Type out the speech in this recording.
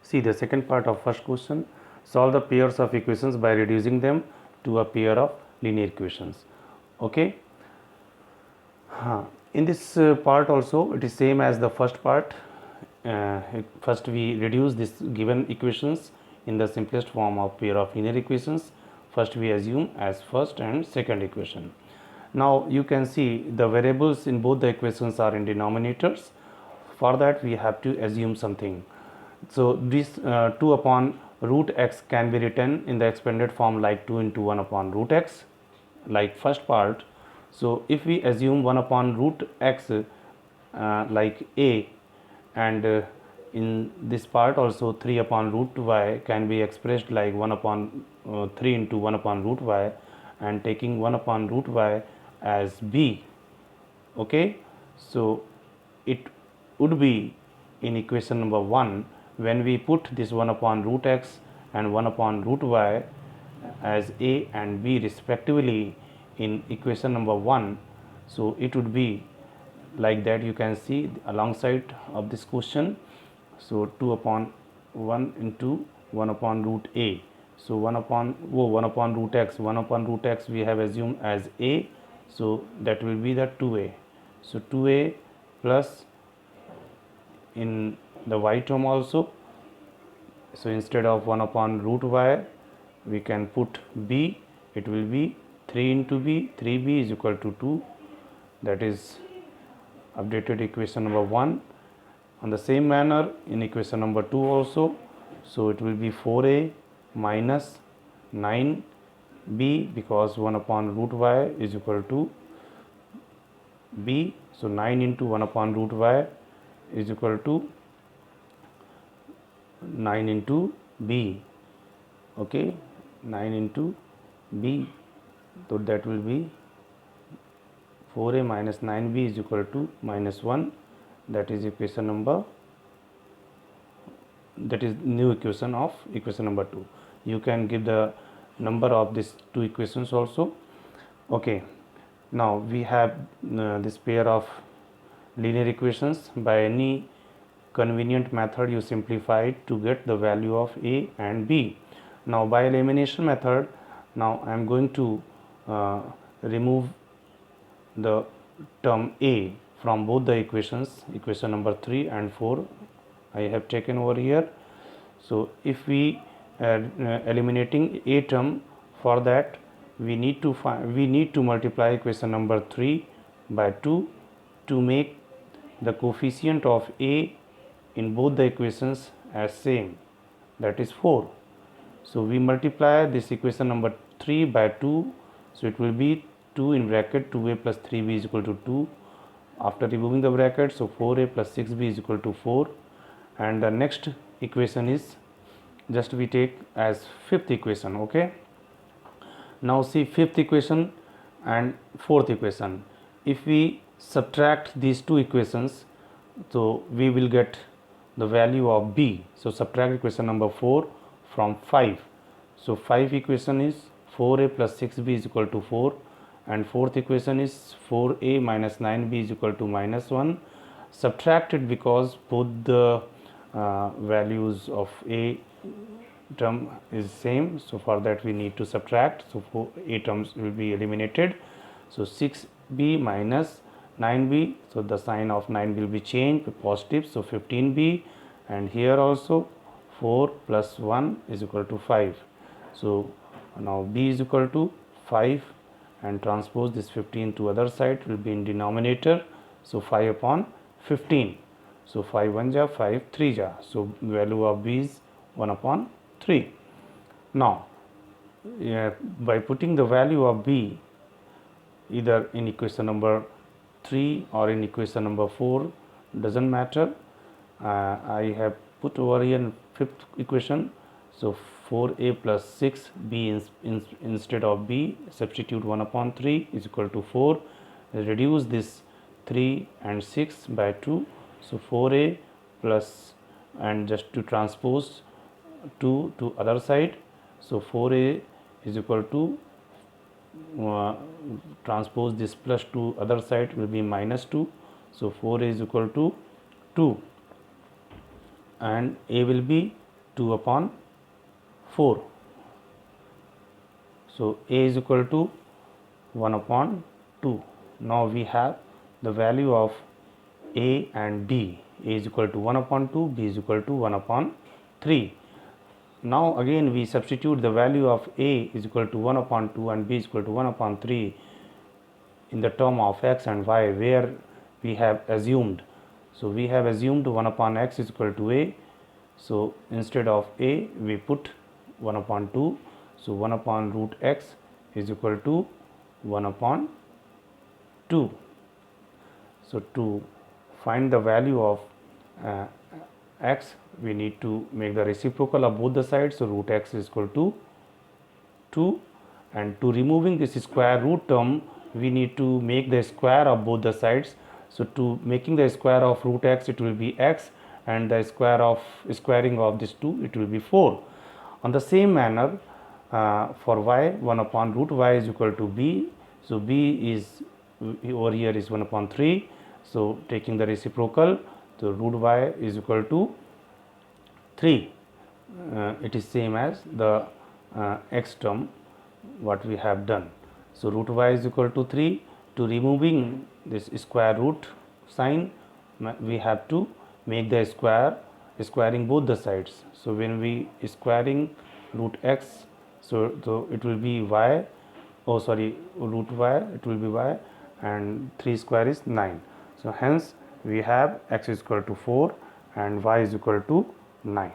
See the second part of first question. Solve the pairs of equations by reducing them to a pair of linear equations. Okay. In this part also it is same as the first part. First we reduce this given equations in the simplest form of pair of linear equations. First we assume as first and second equation. Now you can see the variables in both the equations are in denominators. For that we have to assume something. So this 2 upon root x can be written in the expanded form like 2 into 1 upon root x, like first part. So if we assume 1 upon root x like a, and in this part also 3 upon root y can be expressed like 1 upon 3 into 1 upon root y, and taking 1 upon root y as b. Okay, so it would be in equation number 1 when we put this 1 upon root x and 1 upon root y as a and b respectively in equation number 1. So it would be like that. You can see alongside of this question. So 2 upon 1 into 1 upon root a. So 1 upon root x, 1 upon root x we have assumed as a, so that will be the 2a. So 2a plus in the y term also, so instead of 1 upon root y we can put b, it will be 3 into b, 3b is equal to 2. That is updated equation number 1. On the same manner in equation number 2 also, so it will be 4a minus 9b, because 1 upon root y is equal to b. So 9 into 1 upon root y is equal to 9 into b. Okay, 9 into b, so that will be 4a minus 9b is equal to minus 1. That is equation number, that is new equation of equation number 2. You can give the number of these two equations also. Okay, now we have this pair of linear equations. By any convenient method you simplify it to get the value of a and b. Now by elimination method, now I am going to remove the term a from both the equations, equation number 3 and 4 I have taken over here. So if we eliminating a term, for that we need to multiply equation number 3 by 2 to make the coefficient of a in both the equations as same, that is 4. So we multiply this equation number 3 by 2, so it will be 2 in bracket 2a plus 3b is equal to 2. After removing the bracket, so 4a plus 6b is equal to 4. And the next equation is just we take as fifth equation. Okay, now see fifth equation and fourth equation. If we subtract these two equations, so we will get the value of b. So subtract equation number 4 from 5. So 5 equation is 4a plus 6b is equal to 4, and fourth equation is 4a minus 9b is equal to minus 1. Subtracted because both the values of a term is same, so for that we need to subtract. So a terms will be eliminated. So 6b minus 9b, so the sign of 9 will be changed to positive, so 15b, and here also 4 plus 1 is equal to 5. So now b is equal to 5, and transpose this 15 to other side will be in denominator, so 5 upon 15. So 5 1 ja, 5 3 ja, so value of b is 1 upon 3. Now by putting the value of b either in equation number 3 or in equation number 4, doesn't matter. I have put over here in fifth equation, so 4a plus 6b instead of b, substitute 1 upon 3 is equal to 4. Reduce this 3 and 6 by 2, so 4a plus, and just to transpose 2 to other side, so 4a is equal to transpose this plus 2 other side will be minus 2, so 4a is equal to 2, and a will be 2 upon 4. So a is equal to 1 upon 2. Now we have the value of a and b. A is equal to 1 upon 2, b is equal to 1 upon 3. Now again we substitute the value of a is equal to 1 upon 2 and b is equal to 1 upon 3 in the term of x and y, where we have assumed. So we have assumed 1 upon x is equal to a. So instead of a we put 1 upon 2. So 1 upon root x is equal to 1 upon 2. So to find the value of x, we need to make the reciprocal of both the sides. So root x is equal to 2, and to removing this square root term, we need to make the square of both the sides. So to making the square of root x, it will be x, and the squaring of this 2, it will be 4. On the same manner, for y, 1 upon root y is equal to b. So b is over here is 1 upon 3. So taking the reciprocal, so root y is equal to 3. It is same as the x term what we have done. So root y is equal to 3. To removing this square root sign, we have to make the squaring both the sides. So when we squaring root x, so it will be y, root y, it will be y, and 3 square is 9. So hence we have x is equal to 4 and y is equal to 9.